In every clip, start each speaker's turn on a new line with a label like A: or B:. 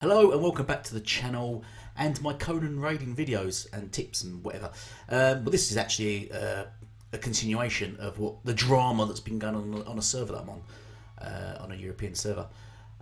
A: Hello and welcome back to the channel and my Conan raiding videos and tips and whatever. But this is actually a continuation of what the drama that's been going on a server that I'm on a European server.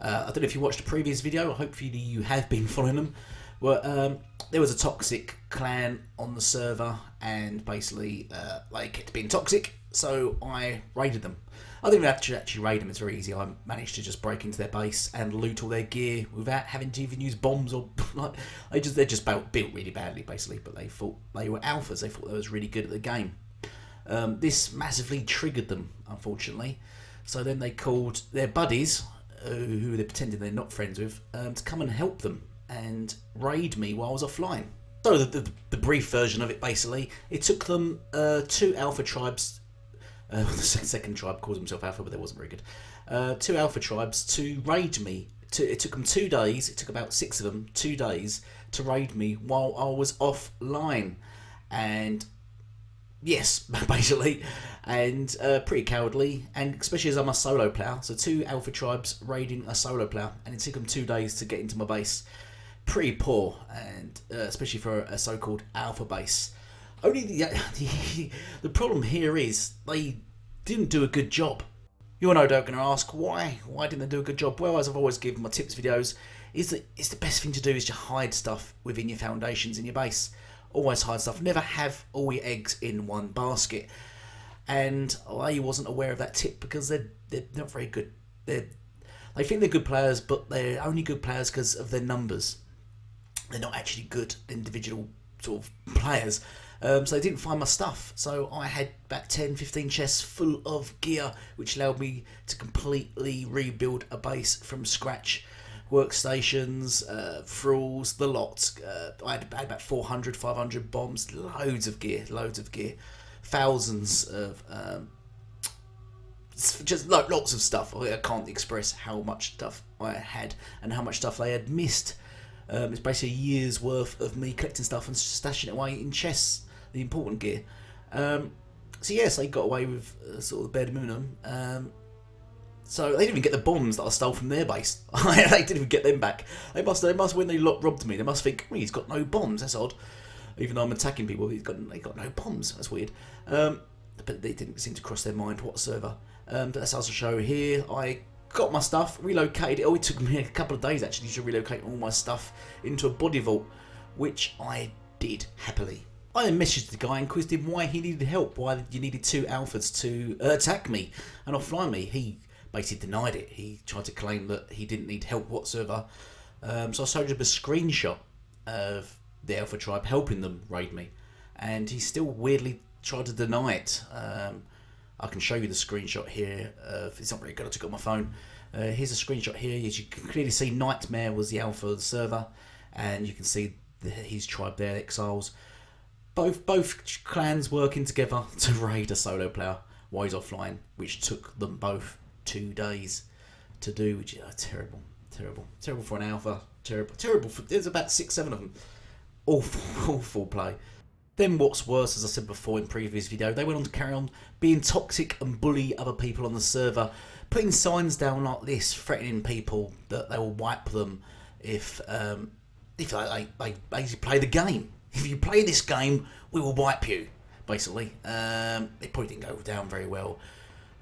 A: I don't know if you watched a previous video. Hopefully you have been following them. Well, there was a toxic clan on the server, and basically they kept being toxic, so I raided them. I didn't actually raid them, it's very easy. I managed to just break into their base and loot all their gear without having to even use bombs or like they're just built really badly basically, but they thought they were alphas, they thought they was really good at the game. This massively triggered them, unfortunately. So then they called their buddies, who they're pretending they're not friends with, to come and help them and raid me while I was offline. So the brief version of it basically, it took them 2 alpha tribes. The second tribe calls himself Alpha, but that wasn't very good. 2 Alpha tribes to raid me. It took them 2 days. It took about 6 of them 2 days to raid me while I was offline, and yes, basically, and pretty cowardly, and especially as I'm a solo player. So 2 Alpha tribes raiding a solo player, and it took them 2 days to get into my base. Pretty poor, and especially for a so-called Alpha base. Only the problem here is they didn't do a good job. You're no doubt going to ask why. Why didn't they do a good job? Well, as I've always given my tips videos, is that it's the best thing to do is to hide stuff within your foundations in your base. Always hide stuff. Never have all your eggs in one basket. And I wasn't aware of that tip because they're not very good. They think they're good players, but they're only good players because of their numbers. They're not actually good individual sort of players. So they didn't find my stuff, so I had about 10-15 chests full of gear, which allowed me to completely rebuild a base from scratch. Workstations, thralls, the lot. I had about 400-500 bombs, loads of gear, thousands of just lots of stuff. I can't express how much stuff I had and how much stuff they had missed. It's basically a year's worth of me collecting stuff and stashing it away in chests, the important gear. So yes, they got away with sort of the bare minimum. So they didn't even get the bombs that I stole from their base. They didn't even get them back. They must when they robbed me, they must think, well, he's got no bombs. That's odd. Even though I'm attacking people, they got no bombs. That's weird. But they didn't seem to cross their mind whatsoever. But that's also show here. I got my stuff, relocated it. Oh, it took me a couple of days actually to relocate all my stuff into a body vault, which I did happily. I then messaged the guy and quizzed him why he needed help, why you needed 2 alphas to attack me and offline me. He basically denied it. He tried to claim that he didn't need help whatsoever. So I showed him a screenshot of the Alpha tribe helping them raid me, and he still weirdly tried to deny it. I can show you the screenshot here. It's not very good. I took it on my phone. Here's a screenshot here. As you can clearly see, Nightmare was the alpha of the server, and you can see his tribe there, Exiles. Both clans working together to raid a solo player while he's offline, which took them both 2 days to do, which is terrible for an alpha. Terrible. There's about 6-7 of them. Awful play. Then what's worse, as I said before in previous video, they went on to carry on being toxic and bully other people on the server, putting signs down like this, threatening people that they will wipe them if they basically play the game. If you play this game, we will wipe you, basically. It probably didn't go down very well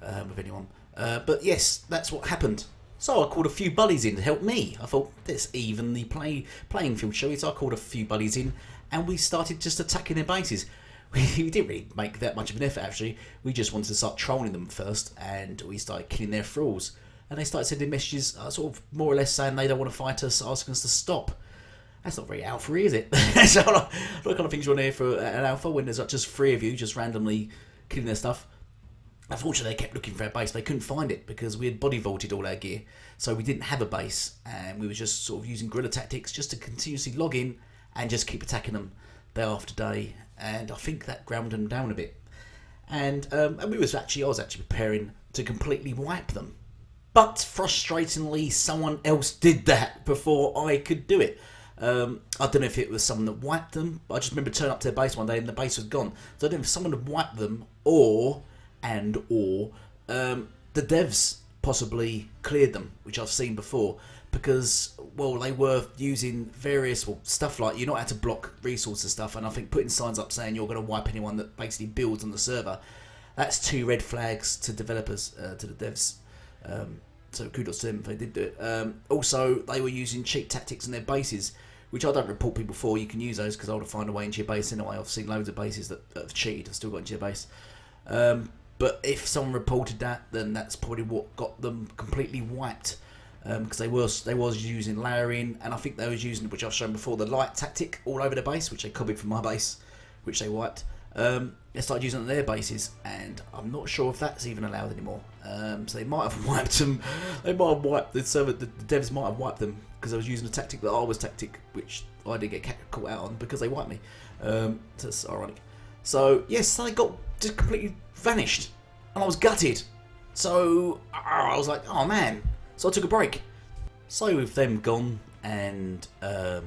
A: with anyone. But yes, that's what happened. So I called a few buddies in to help me. I thought, let's even the playing field, shall we? So I called a few buddies in, and we started just attacking their bases. We didn't really make that much of an effort, actually. We just wanted to start trolling them first, and we started killing their thralls. And they started sending messages, sort of more or less saying they don't want to fight us, asking us to stop. That's not very alpha, is it? So what kind of things you want to hear for an alpha when there's just 3 of you just randomly killing their stuff? Unfortunately, they kept looking for our base. They couldn't find it because we had body vaulted all our gear. So we didn't have a base, and we were just sort of using guerrilla tactics just to continuously log in and just keep attacking them day after day. And I think that ground them down a bit. And I was actually preparing to completely wipe them. But frustratingly, someone else did that before I could do it. I don't know if it was someone that wiped them, but I just remember turning up to their base one day and the base was gone. So I don't know if someone had wiped them or the devs possibly cleared them, which I've seen before. because, well, they were using various stuff like you're not allowed to block resources and stuff, and I think putting signs up saying you're going to wipe anyone that basically builds on the server, that's 2 red flags to developers, to the devs. So kudos to them if they did do it. Also, they were using cheat tactics in their bases, which I don't report people for. You can use those because I would find a way into your base anyway. I've seen loads of bases that have cheated and still got into your base. But if someone reported that, then that's probably what got them completely wiped. Because they was using layering, and I think they was using, which I've shown before, the light tactic all over the base, which they copied from my base, which they wiped. They started using it on their bases, and I'm not sure if that's even allowed anymore. So they might have wiped them. They might have wiped the server. The devs might have wiped them because I was using a tactic that I was tactic, which I did get caught out on because they wiped me. So that's ironic. So yes, they got just completely vanished, and I was gutted. So I was like, oh man. So I took a break. So with them gone, and I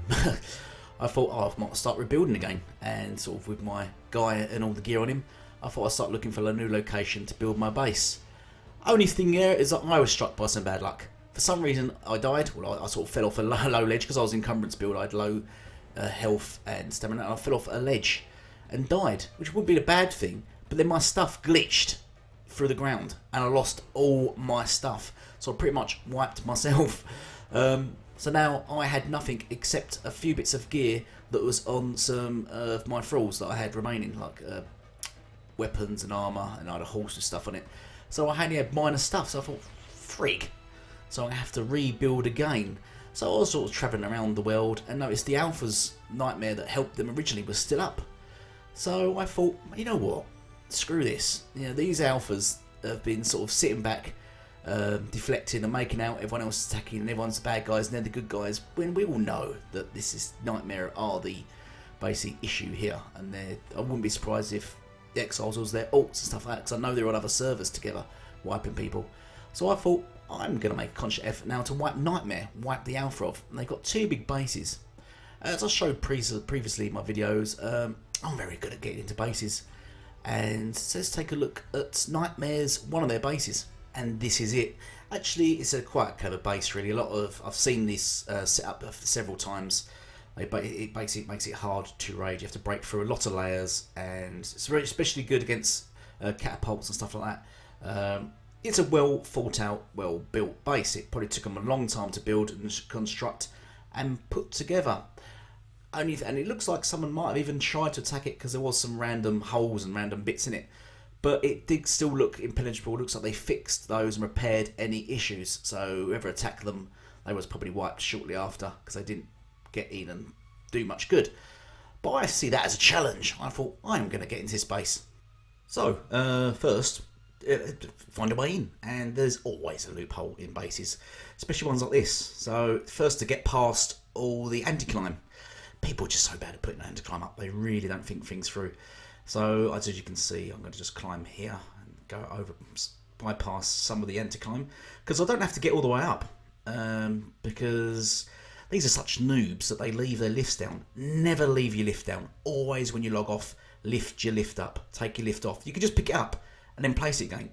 A: thought, oh, I might start rebuilding again. And sort of with my guy and all the gear on him, I thought I'd start looking for a new location to build my base. Only thing here is that I was struck by some bad luck. For some reason, I died. Well, I sort of fell off a low ledge because I was encumbrance build. I had low health and stamina, and I fell off a ledge and died, which would be a bad thing. But then my stuff glitched through the ground, and I lost all my stuff. So I pretty much wiped myself. So now I had nothing except a few bits of gear that was on some of my thralls that I had remaining, like weapons and armour, and I had a horse with stuff on it. So I only had minor stuff, so I thought, freak. So I have to rebuild again. So I was sort of travelling around the world and noticed the Alpha's nightmare that helped them originally was still up. So I thought, you know what, screw this. You know, these Alphas have been sort of sitting back, deflecting and making out everyone else is attacking and everyone's the bad guys and they're the good guys, when we all know that this is Nightmare are the basic issue here, and I wouldn't be surprised if the Exiles was their alts and stuff like that, because I know they're on other servers together wiping people. So I thought, I'm going to make a conscious effort now to wipe Nightmare, wipe the Alpha off, and they've got 2 big bases. As I showed previously in my videos, I'm very good at getting into bases, and so let's take a look at Nightmare's one of their bases. And this is it. Actually, it's a quite clever base, really. I've seen this set up several times. It basically makes it hard to raid. You have to break through a lot of layers, and it's very especially good against catapults and stuff like that. It's a well thought out, well built base. It probably took them a long time to build and construct and put together. And it looks like someone might have even tried to attack it because there was some random holes and random bits in it. But it did still look impenetrable. It looks like they fixed those and repaired any issues. So whoever attacked them, they was probably wiped shortly after because they didn't get in and do much good. But I see that as a challenge. I thought, I'm going to get into this base. So, first, find a way in. And there's always a loophole in bases, especially ones like this. So, first to get past all the anti-climb. People are just so bad at putting an anti-climb up. They really don't think things through. So, as you can see, I'm going to just climb here and go over, bypass some of the anti-climb, because I don't have to get all the way up, because these are such noobs that they leave their lifts down. Never leave your lift down. Always, when you log off, lift your lift up. Take your lift off. You can just pick it up and then place it again.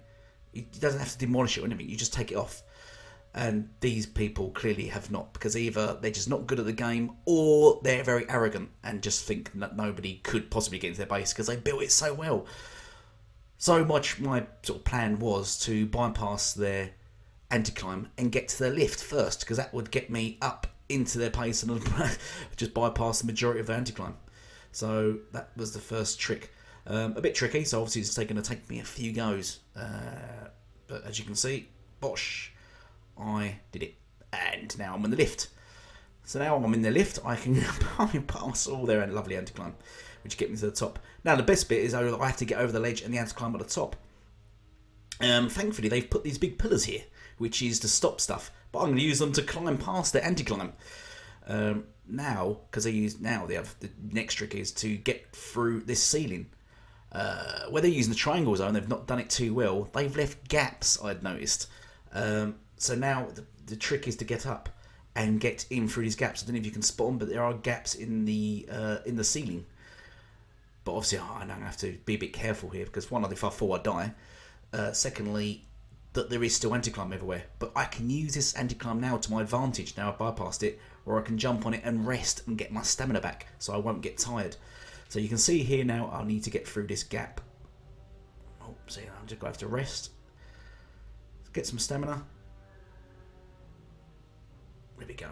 A: It doesn't have to demolish it or anything. You just take it off. And these people clearly have not, because either they're just not good at the game, or they're very arrogant and just think that nobody could possibly get into their base because they built it so well. So my sort of plan was to bypass their anti-climb and get to their lift first, because that would get me up into their base and just bypass the majority of their anti-climb. So that was the first trick. A bit tricky, so obviously it's going to take me a few goes. But as you can see, bosh, I did it. And now I'm in the lift. So now I'm in the lift, I can pass all their lovely anti-climb, which get me to the top. Now the best bit is I have to get over the ledge and the anti-climb at the top. Thankfully they've put these big pillars here, which is to stop stuff. But I'm going to use them to climb past their anti-climb. Now, because the next trick is to get through this ceiling. Where they're using the triangle zone, they've not done it too well. They've left gaps, I'd noticed. So now the trick is to get up and get in through these gaps. I don't know if you can spot them, but there are gaps in the ceiling. But obviously, I'm going to have to be a bit careful here, because one, if I fall, I die. Secondly, that there is still anti-climb everywhere. But I can use this anti-climb now to my advantage. Now I've bypassed it, where I can jump on it and rest and get my stamina back, so I won't get tired. So you can see here now, I need to get through this gap. Oh, see, I'm just going to have to rest. Get some stamina. There we go.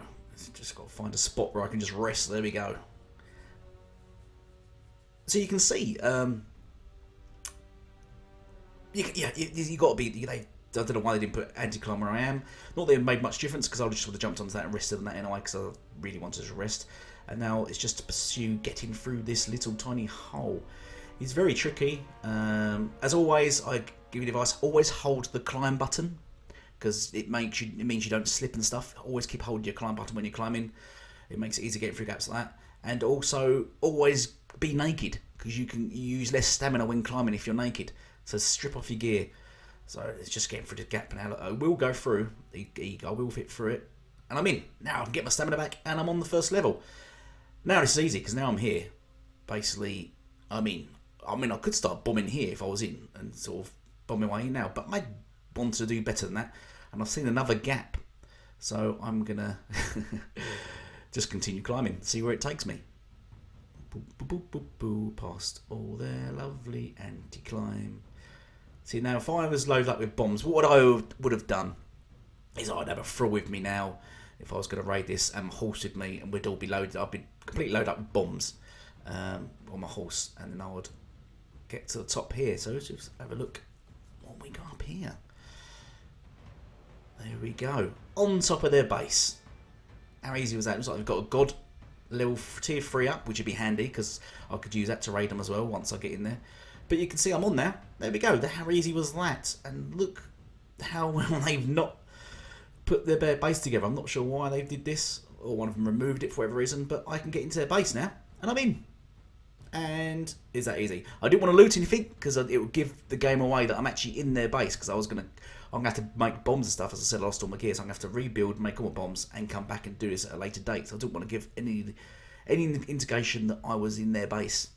A: Just got to find a spot where I can just rest. There we go. So you can see, you got to be. I don't know why they didn't put anti-climb where I am. Not that it made much difference, because I just would have jumped onto that and rested on that anyway, because I really wanted to rest. And now it's just to pursue getting through this little tiny hole. It's very tricky. As always, I give you advice: always hold the climb button, because it means you don't slip and stuff. Always keep holding your climb button when you're climbing. It makes it easy to get through gaps like that. And also always be naked, because you use less stamina when climbing if you're naked. So strip off your gear. So it's just getting through the gap now. Look, I will go through. I will fit through it. And I'm in. Now I can get my stamina back, and I'm on the first level. Now this is easy, because now I'm here. Basically, I mean, I could start bombing here if I was in, and sort of bomb my way in now. But I want to do better than that. And I've seen another gap. So I'm going to just continue climbing. See where it takes me. Boo, boo, boo, boo, boo, past all their lovely anti-climb. See, now if I was loaded up with bombs, what I would have done is I'd have a thrill with me now if I was going to raid this, and my horse with me, and we'd all be loaded. I'd be completely loaded up with bombs on my horse, and then I would get to the top here. So let's just have a look what we got up here. There we go. On top of their base. How easy was that? It looks like they've got a god level tier 3 up, which would be handy, because I could use that to raid them as well once I get in there. But you can see I'm on now. There we go. How easy was that? And look how well they've not put their base together. I'm not sure why they did this, or one of them removed it for whatever reason, but I can get into their base now, and I'm in. And is that easy? I didn't want to loot anything, because it would give the game away that I'm actually in their base, because I'm going to have to make bombs and stuff. As I said, I lost all my gear, so I'm going to have to rebuild, make all my bombs, and come back and do this at a later date. So I didn't want to give any indication that I was in their base.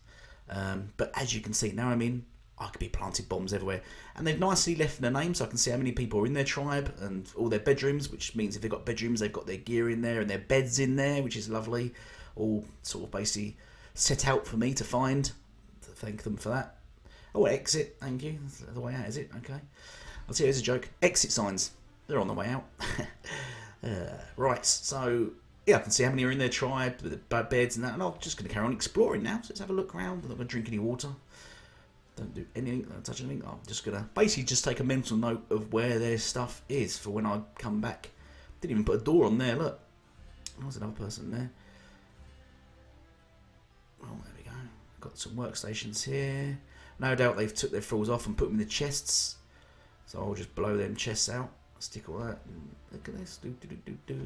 A: But as you can see, now I'm in. I could be planting bombs everywhere. And they've nicely left their name, so I can see how many people are in their tribe and all their bedrooms, which means if they've got bedrooms, they've got their gear in there and their beds in there, which is lovely. All sort of basically set out for me to find. To thank them for that. Oh, exit, thank you. That's the way out, is it? Okay. I'll tell you, it's a joke. Exit signs. They're on the way out. Right, so yeah, I can see how many are in their tribe, with the beds and that, and I'm just going to carry on exploring now. So let's have a look around. I'm not going to drink any water. Don't do anything, don't touch anything. I'm just going to basically just take a mental note of where their stuff is for when I come back. Didn't even put a door on there, look. There's another person there. Oh, there we go. Got some workstations here. No doubt they've took their frills off and put them in the chests. So I'll just blow them chests out. Stick all that. And look at this. Do, do, do, do, do.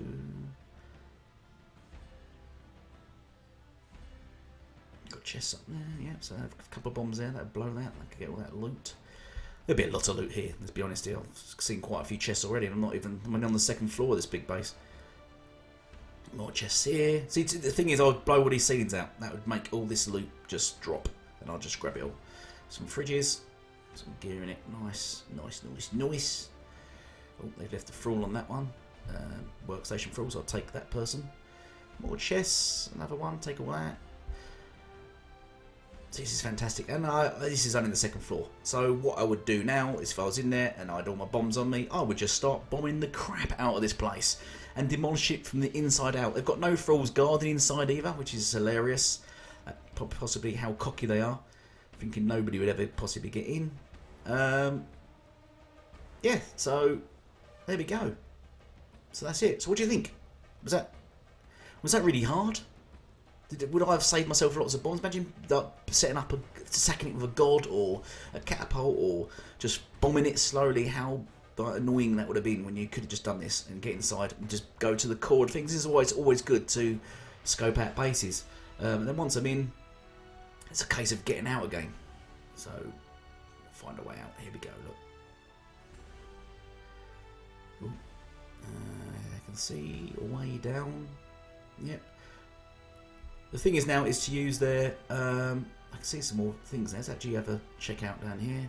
A: Got chests up there, yeah, so I have a couple of bombs there, that'll blow that, I could get all that loot. There'll be a lot of loot here, let's be honest here. I've seen quite a few chests already, and I'm only on the second floor of this big base. More chests here. See, the thing is, I'll blow all these ceilings out. That would make all this loot just drop, and I'll just grab it all. Some fridges, some gear in it, nice, nice, nice, nice. Oh, they've left the frill on that one. Workstation frills, I'll take that person. More chests, another one, take all that. This is fantastic, and this is only the second floor. So what I would do now is, if I was in there and I had all my bombs on me, I would just start bombing the crap out of this place and demolish it from the inside out. They've got no frills guarding inside either, which is hilarious. Possibly how cocky they are, thinking nobody would ever possibly get in. Yeah, so there we go. So that's it. So what do you think? Was that really hard? Would I have saved myself lots of bombs? Imagine setting up sacking it with a god or a catapult, or just bombing it slowly. How annoying that would have been when you could have just done this and get inside and just go to the core of things. It's always good to scope out bases. And then once I'm in, it's a case of getting out again. So find a way out. Here we go. Look. I can see a way down. Yep. The thing is now is to use their, I can see some more things there. Let's actually have a check out down here.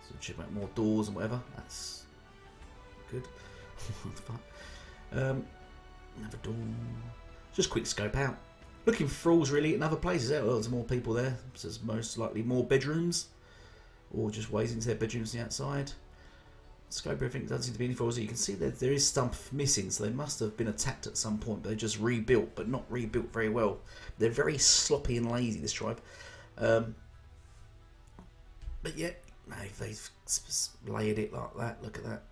A: So check out more doors and whatever. That's good. What the fuck? Another door. Just quick scope out. Looking for thralls really in other places. Well, there's more people there. So there's most likely more bedrooms. Or just ways into their bedrooms on the outside. Scope everything, doesn't seem to be any thralls. You can see that there is stuff missing, so they must have been attacked at some point, but they just rebuilt, but not rebuilt very well. They're very sloppy and lazy, this tribe. But yeah, they've layered it like that. Look at that.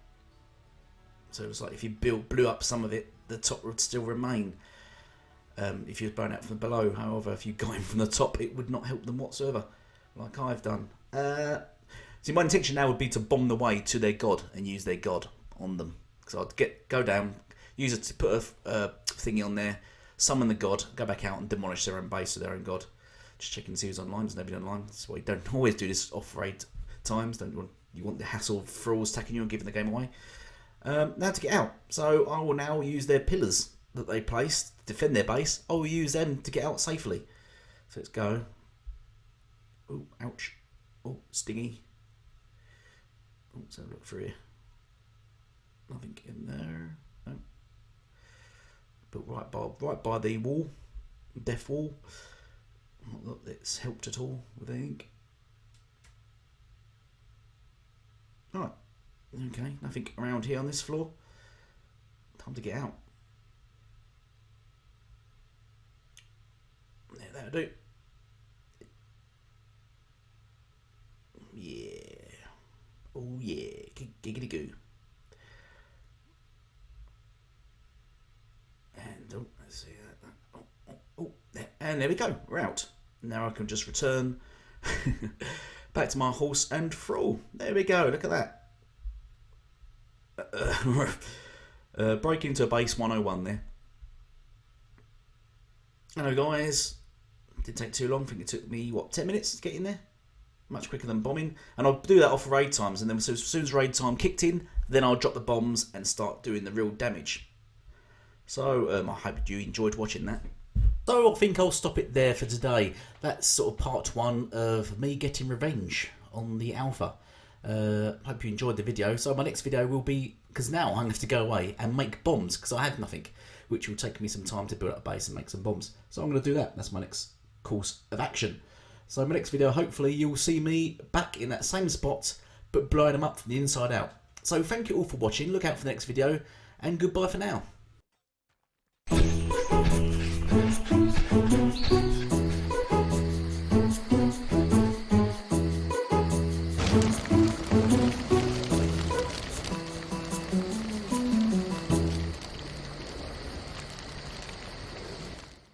A: So it's like if you blew up some of it, the top would still remain. If you was blown out from below, however, if you got in from the top, it would not help them whatsoever, like I've done. See, my intention now would be to bomb the way to their god and use their god on them. So I'd go down, use it to put a thingy on there, summon the god, go back out and demolish their own base with their own god. Just checking to see who's online. There's nobody online. That's why you don't always do this off raid times. You want the hassle of thralls attacking you and giving the game away. Now to get out. So I will now use their pillars that they placed to defend their base. I will use them to get out safely. So let's go. Oh, ouch. Oh, stingy. Oh, let's have a look through here. Nothing in there. No. But right by the wall, death wall. Not that it's helped at all with anything. Right. Okay, nothing around here on this floor. Time to get out. There, that'll do. Yeah. Oh yeah. Giggity goo. And oh, let's see that. Oh, there. And there we go. We're out. Now I can just return back to my horse and thrall. There we go. Look at that. Break into base 101 there. Hello guys. Didn't take too long. I think it took me, what, 10 minutes to get in there? Much quicker than bombing. And I'll do that off raid times, and then as soon as raid time kicked in, then I'll drop the bombs and start doing the real damage. So I hope you enjoyed watching that. So I think I'll stop it there for today. That's sort of part one of me getting revenge on the alpha. Hope you enjoyed the video. So my next video will be, because now I'm going to have to go away and make bombs, because I have nothing, which will take me some time to build up a base and make some bombs. So I'm going to do that. That's my next course of action. So my next video, hopefully you'll see me back in that same spot, but blowing them up from the inside out. So thank you all for watching. Look out for the next video, and goodbye for now.